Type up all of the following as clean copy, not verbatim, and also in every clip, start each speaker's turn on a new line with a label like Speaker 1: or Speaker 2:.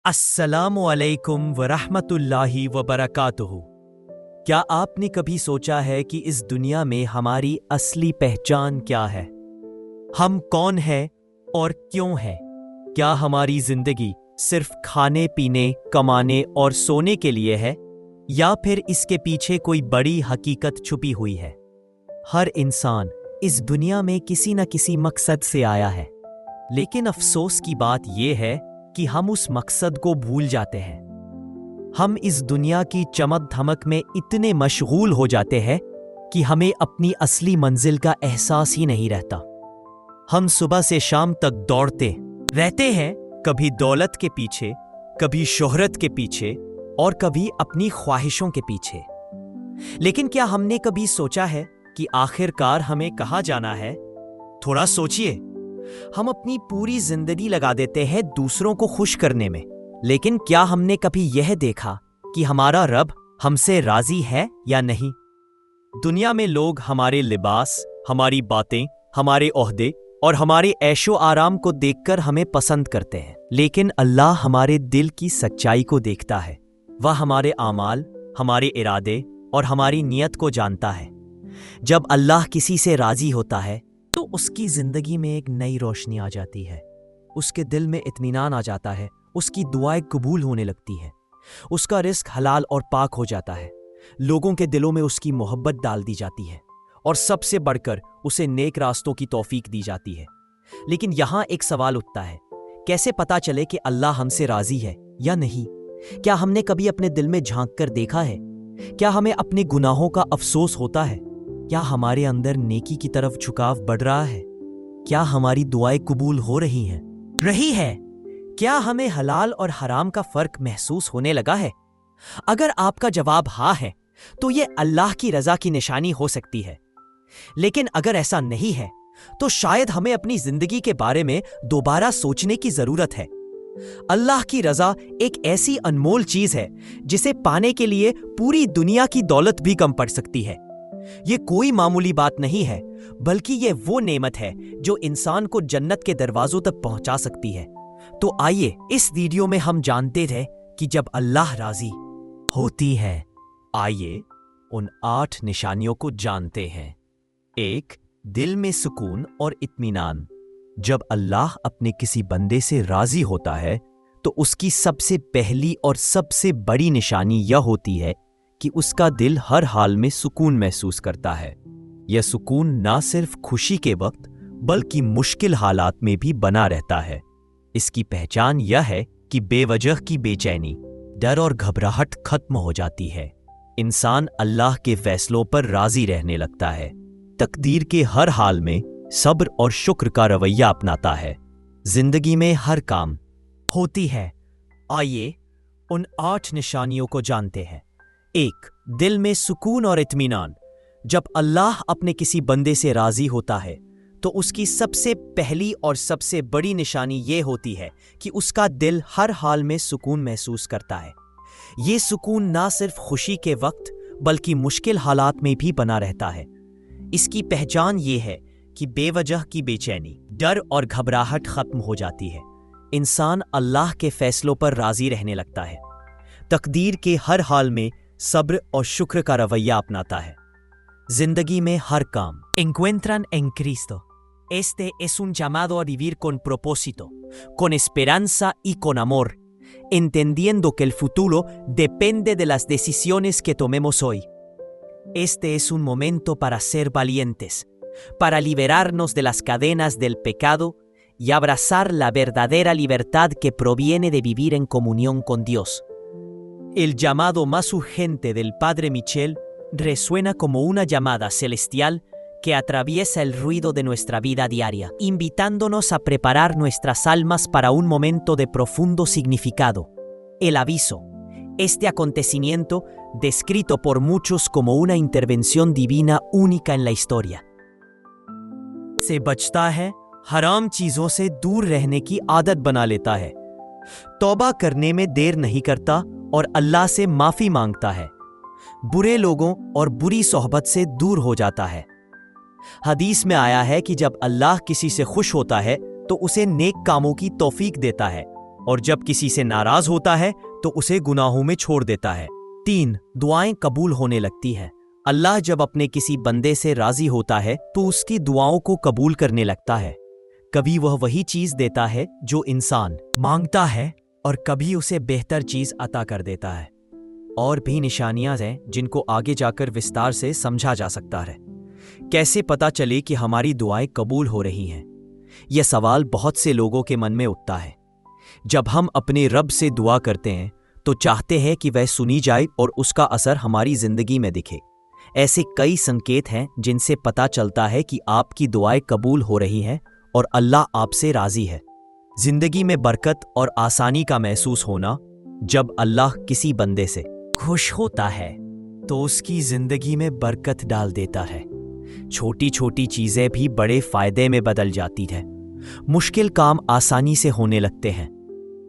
Speaker 1: अस्सलामु अलैकुम वरहमतुल्लाहि वबरकातुहू। क्या आपने कभी सोचा है कि इस दुनिया में हमारी असली पहचान क्या है? हम कौन हैं और क्यों हैं? क्या हमारी जिंदगी सिर्फ खाने पीने, कमाने और सोने के लिए है, या फिर इसके पीछे कोई बड़ी हकीकत छुपी हुई है? हर इंसान इस दुनिया में किसी न किसी मकसद से आया है, लेकिन अफसोस की बात यह है कि हम उस मकसद को भूल जाते हैं। हम इस दुनिया की चमक धमक में इतने मशगूल हो जाते हैं कि हमें अपनी असली मंजिल का एहसास ही नहीं रहता। हम सुबह से शाम तक दौड़ते रहते हैं, कभी दौलत के पीछे, कभी शोहरत के पीछे और कभी अपनी ख्वाहिशों के पीछे। लेकिन क्या हमने कभी सोचा है कि आखिरकार हमें कहाँ जाना है? थोड़ा सोचिए। हम अपनी पूरी जिंदगी लगा देते हैं दूसरों को खुश करने में, लेकिन क्या हमने कभी यह देखा कि हमारा रब हमसे राजी है या नहीं? दुनिया में लोग हमारे लिबास, हमारी बातें, हमारे ओहदे और हमारे ऐशो आराम को देखकर हमें पसंद करते हैं, लेकिन अल्लाह हमारे दिल की सच्चाई को देखता है। वह हमारे आमाल, हमारे इरादे और हमारी नीयत को जानता है। जब अल्लाह किसी से राजी होता है तो उसकी जिंदगी में एक नई रोशनी आ जाती है, उसके दिल में इत्मीनान आ जाता है, उसकी दुआएं कबूल होने लगती है, उसका रिस्क हलाल और पाक हो जाता है, लोगों के दिलों में उसकी मोहब्बत डाल दी जाती है और सबसे बढ़कर उसे नेक रास्तों की तौफीक दी जाती है। लेकिन यहाँ एक सवाल उठता है, कैसे पता चले कि अल्लाह हमसे राजी है या नहीं? क्या हमने कभी अपने दिल में झांक कर देखा है? क्या हमें अपने गुनाहों का अफसोस होता है? क्या हमारे अंदर नेकी की तरफ झुकाव बढ़ रहा है? क्या हमारी दुआएं कबूल हो रही है? क्या हमें हलाल और हराम का फर्क महसूस होने लगा है? अगर आपका जवाब हाँ है, तो यह अल्लाह की रजा की निशानी हो सकती है। लेकिन अगर ऐसा नहीं है, तो शायद हमें अपनी जिंदगी के बारे में दोबारा सोचने की जरूरत है। अल्लाह की रजा एक ऐसी अनमोल चीज है जिसे पाने के लिए पूरी दुनिया की दौलत भी कम पड़ सकती है। ये कोई मामूली बात नहीं है, बल्कि ये वो नेमत है जो इंसान को जन्नत के दरवाजों तक पहुंचा सकती है। तो आइए इस वीडियो में हम जानते हैं कि जब अल्लाह राजी होती है, आइए उन 8 निशानियों को जानते हैं। 1. दिल में सुकून और इत्मीनान। जब अल्लाह अपने किसी बंदे से राजी होता है तो उसकी सबसे पहली और सबसे बड़ी निशानी यह होती है कि उसका दिल हर हाल में सुकून महसूस करता है। यह सुकून ना सिर्फ खुशी के वक्त बल्कि मुश्किल हालात में भी बना रहता है। इसकी पहचान यह है कि बेवजह की बेचैनी, डर और घबराहट खत्म हो जाती है। इंसान अल्लाह के फैसलों पर राजी रहने लगता है, तकदीर के हर हाल में सब्र और शुक्र का रवैया अपनाता है। जिंदगी में हर काम होती है। आइए उन 8 निशानियों को जानते हैं। 1. दिल में सुकून और इत्मीनान। जब अल्लाह अपने किसी बंदे से राजी होता है तो उसकी सबसे पहली और सबसे बड़ी निशानी ये होती है कि उसका दिल हर हाल में सुकून महसूस करता है। ये सुकून ना सिर्फ खुशी के वक्त बल्कि मुश्किल हालात में भी बना रहता है। इसकी पहचान ये है कि बेवजह की बेचैनी, डर और घबराहट खत्म हो जाती है। इंसान अल्लाह के फैसलों पर राजी रहने लगता है, तकदीर के हर हाल में सब्र और शुक्र का रवैया अपनाता है। जिंदगी में हर काम। Encuentran en Cristo. Este es un llamado a vivir con propósito, con esperanza y con amor, entendiendo que el futuro depende de las decisiones que tomemos hoy. Este es un momento para ser valientes, para liberarnos de las cadenas del pecado y abrazar la verdadera libertad que proviene de vivir en comunión con Dios. El llamado más urgente del Padre Michel resuena como una llamada celestial que atraviesa el ruido de nuestra vida diaria, invitándonos a preparar nuestras almas para un momento de profundo significado. El aviso. Este acontecimiento, descrito por muchos como una intervención divina única en la historia. से बचता है, हराम चीजों से दूर रहने की आदत बना लेता है, तौबा करने में देर नहीं करता और अल्लाह से माफी मांगता है, बुरे लोगों और बुरी सोहबत से दूर हो जाता है। हदीस में आया है कि जब अल्लाह किसी से खुश होता है तो उसे नेक कामों की तौफीक देता है और जब किसी से नाराज होता है तो उसे गुनाहों में छोड़ देता है। 3. दुआएं कबूल होने लगती है। अल्लाह जब अपने किसी बंदे से राजी होता है तो उसकी दुआओं को कबूल करने लगता है। कभी वह वही चीज देता है जो इंसान मांगता है और कभी उसे बेहतर चीज अता कर देता है। और भी निशानियां हैं जिनको आगे जाकर विस्तार से समझा जा सकता है। कैसे पता चले कि हमारी दुआएं कबूल हो रही हैं? यह सवाल बहुत से लोगों के मन में उठता है। जब हम अपने रब से दुआ करते हैं तो चाहते हैं कि वह सुनी जाए और उसका असर हमारी जिंदगी में दिखे। ऐसे कई संकेत हैं जिनसे पता चलता है कि आपकी दुआएं कबूल हो रही हैं और अल्लाह आपसे राजी है। जिंदगी में बरकत और आसानी का महसूस होना। जब अल्लाह किसी बंदे से खुश होता है तो उसकी जिंदगी में बरकत डाल देता है। छोटी छोटी चीजें भी बड़े फायदे में बदल जाती हैं। मुश्किल काम आसानी से होने लगते हैं।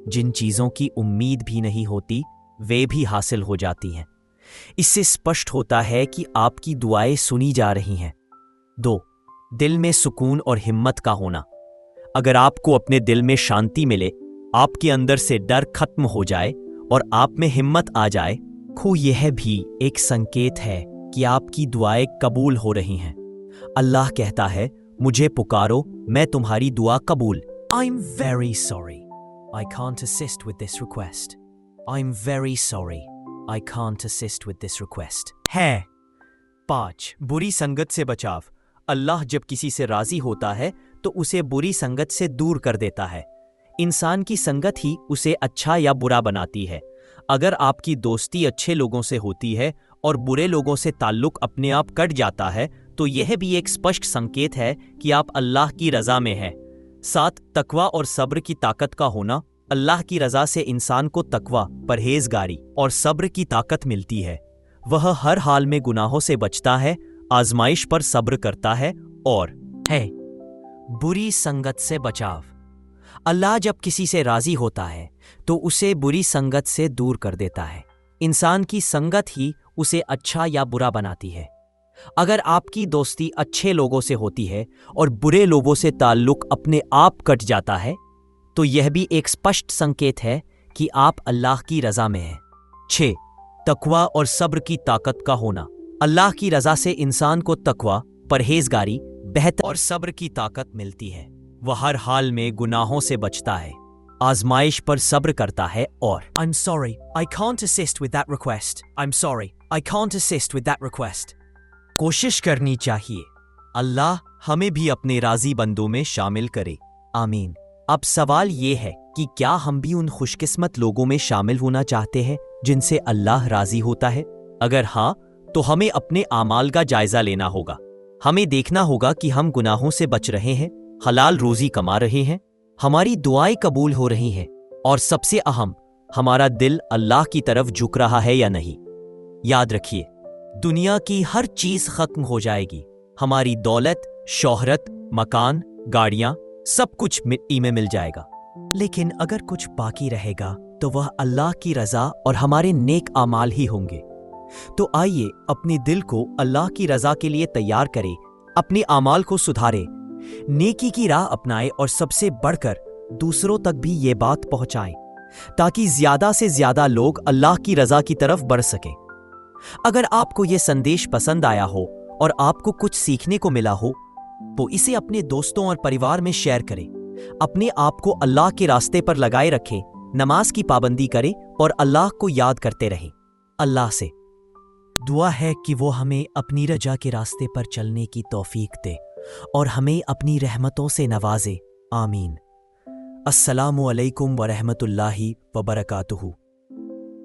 Speaker 1: जिन चीजों की उम्मीद भी नहीं होती वे भी हासिल हो जाती हैं। इससे स्पष्ट होता है कि आपकी दुआएं सुनी जा रही हैं। 2. दिल में सुकून और हिम्मत का होना। अगर आपको अपने दिल में शांति मिले, आपके अंदर से डर खत्म हो जाए और आप में हिम्मत आ जाए, यह भी एक संकेत है कि आपकी दुआएं कबूल हो रही हैं। अल्लाह कहता है, मुझे पुकारो, मैं तुम्हारी दुआ कबूल। I'm very sorry. I can't assist with this request. I'm very sorry. I can't assist with this request. है 5. बुरी संगत से बचाव। अल्लाह जब किसी से राजी होता है तो उसे बुरी संगत से दूर कर देता है। इंसान की संगत ही उसे अच्छा या बुरा बनाती है। अगर आपकी दोस्ती अच्छे लोगों से होती है और बुरे लोगों से ताल्लुक अपने आप कट जाता है तो यह भी एक स्पष्ट संकेत है कि आप अल्लाह की रजा में हैं। 7. तकवा और सब्र की ताकत का होना। अल्लाह की रजा से इंसान को तकवा, परहेजगारी और सब्र की ताकत मिलती है। वह हर हाल में गुनाहों से बचता है, आजमाइश पर सब्र करता है और है बुरी संगत से बचाव। अल्लाह जब किसी से राजी होता है तो उसे बुरी संगत से दूर कर देता है। इंसान की संगत ही उसे अच्छा या बुरा बनाती है। अगर आपकी दोस्ती अच्छे लोगों से होती है और बुरे लोगों से ताल्लुक अपने आप कट जाता है तो यह भी एक स्पष्ट संकेत है कि आप अल्लाह की रजा में हैं। 6. तकवा और सब्र की ताकत का होना। अल्लाह की रजा से इंसान को तकवा, परहेजगारी, बेहतर और सब्र की ताकत मिलती है। वह हर हाल में गुनाहों से बचता है, आजमाइश पर सब्र करता है और I'm sorry, I can't assist with that request. I'm sorry, I can't assist with that request. कोशिश करनी चाहिए। अल्लाह हमें भी अपने राजी बंदों में शामिल करे। आमीन। अब सवाल ये है कि क्या हम भी उन खुशकिस्मत लोगों में शामिल होना चाहते हैं जिनसे अल्लाह राजी होता है? अगर हाँ, तो हमें अपने आमाल का जायजा लेना होगा। हमें देखना होगा कि हम गुनाहों से बच रहे हैं, हलाल रोजी कमा रहे हैं, हमारी दुआएं कबूल हो रही हैं और सबसे अहम, हमारा दिल अल्लाह की तरफ झुक रहा है या नहीं। याद रखिए, दुनिया की हर चीज खत्म हो जाएगी। हमारी दौलत, शोहरत, मकान, गाड़ियां, सब कुछ मिट्टी में मिल जाएगा। लेकिन अगर कुछ बाकी रहेगा तो वह अल्लाह की रजा और हमारे नेक आमाल ही होंगे। तो आइए अपने दिल को अल्लाह की रजा के लिए तैयार करें, अपने आमाल को सुधारें, नेकी की राह अपनाएं और सबसे बढ़कर दूसरों तक भी ये बात पहुंचाएं ताकि ज्यादा से ज्यादा लोग अल्लाह की रजा की तरफ बढ़ सकें। अगर आपको यह संदेश पसंद आया हो और आपको कुछ सीखने को मिला हो तो इसे अपने दोस्तों और परिवार में शेयर करें। अपने आप को अल्लाह के रास्ते पर लगाए रखें, नमाज की पाबंदी करें और अल्लाह को याद करते रहें। अल्लाह से दुआ है कि वो हमें अपनी रजा के रास्ते पर चलने की तौफीक दे और हमें अपनी रहमतों से नवाजे। आमीन। अस्सलामु अलैकुम व रहमतुल्लाहि व बरकातुहू।